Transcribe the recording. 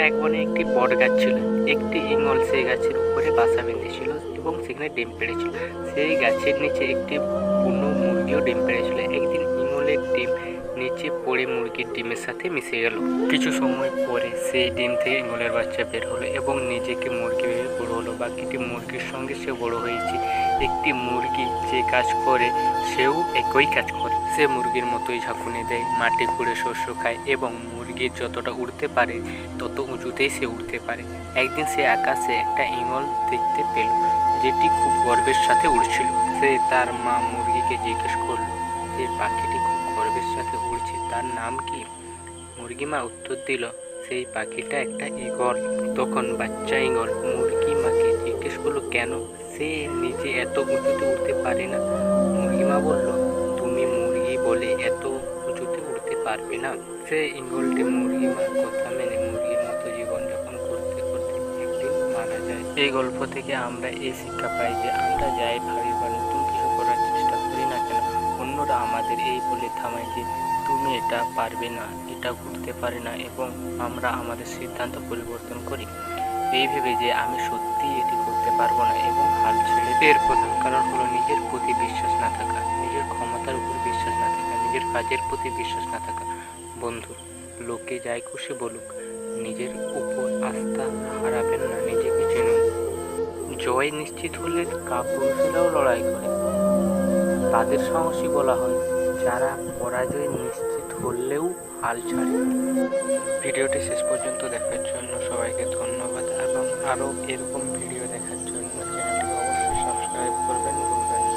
এক বনে একটি বট গাছ ছিল। একটি ঈগল সেই গাছের উপরে বাসা বেঁধেছিল এবং সেখানে ডিম পেড়েছিল। সেই গাছের নিচে একটি বুনো মুরগিও ডিম পেড়েছিল। একদিন ঈগলের ডিম নিচে পড়ে মুরগির ডিমের সাথে মিশে গেল। কিছু সময় পরে সেই ডিম থেকে ঈগলের বাচ্চা বের হলো এবং নিজেকে মুরগি ভেবে বড় হলো। বাকিটি মুরগির সঙ্গে সে বড় হয়েছে। একটি মুরগি যে কাজ করে সেও একই কাজ করে। সে মুরগির মতোই ঝাঁকুনি দেয়, মাটি খুঁড়ে শস্য খায় এবং মুরগির যতটা উড়তে পারে তত উঁচুতেই সে উঠতে পারে। একদিন সে আকাশে একটা ঈগল দেখতে পেল, যেটি খুব গর্বের সাথে উড়ছিল। সে তার মা মুরগিকে জিজ্ঞেস করল যে পাখিটি খুব গর্বের সাথে উড়ছে, তার নাম কি? মুরগি মা উত্তর দিল, সেই পাখিটা একটা ঈগল। তখন বাচ্চা ঈগল মুরগি মাকে জিজ্ঞেস করলো, কেন সে নিজে এত উঁচুতে উঠতে পারে না? মুরগি মা বলল, তুমি মুরগি বলে এত উঁচুতে উঠতে পারবে না। সে ঈগলটি মুরগি মার কথা মেনে মুরগির মতো জীবনযাপন করতে করতে একদিন মারা যায়। এই গল্প থেকে আমরা এই শিক্ষা পাই যে আমরা যাই ভাবি বা নতুন কিছু করার চেষ্টা করি না কেন, অন্যরা আমাদের এই বলে থামায় যে তুমি এটা পারবে না, এটা করতে পারে না, এবং আমরা আমাদের সিদ্ধান্ত পরিবর্তন করি এই ভেবে যে আমি সত্যি এটি করতে পারবো না এবং হাল ছেড়ে। এর প্রধান কারণ হলো নিজের প্রতি বিশ্বাস না থাকা, নিজের ক্ষমতার উপর বিশ্বাস না থাকা, নিজের কাজের প্রতি বিশ্বাস না থাকা। বন্ধু, লোকে যাই খুশি বলুক, নিজের উপর আস্থা হারাবেন না, নিজেকে চিনুন। জয় নিশ্চিত হলে কাপুরুষেরাও লড়াই করে, তাদের সাহসী বলা হয় যারা পরাজয় নিশ্চিত হলেও হাল ছাড়ে। ভিডিওটি শেষ পর্যন্ত দেখার জন্য সবাইকে ধন্যবাদ এবং আরও এরকম ভিডিও দেখার জন্য চ্যানেলটি অবশ্যই সাবস্ক্রাইব করবেন, ভুলবেন না।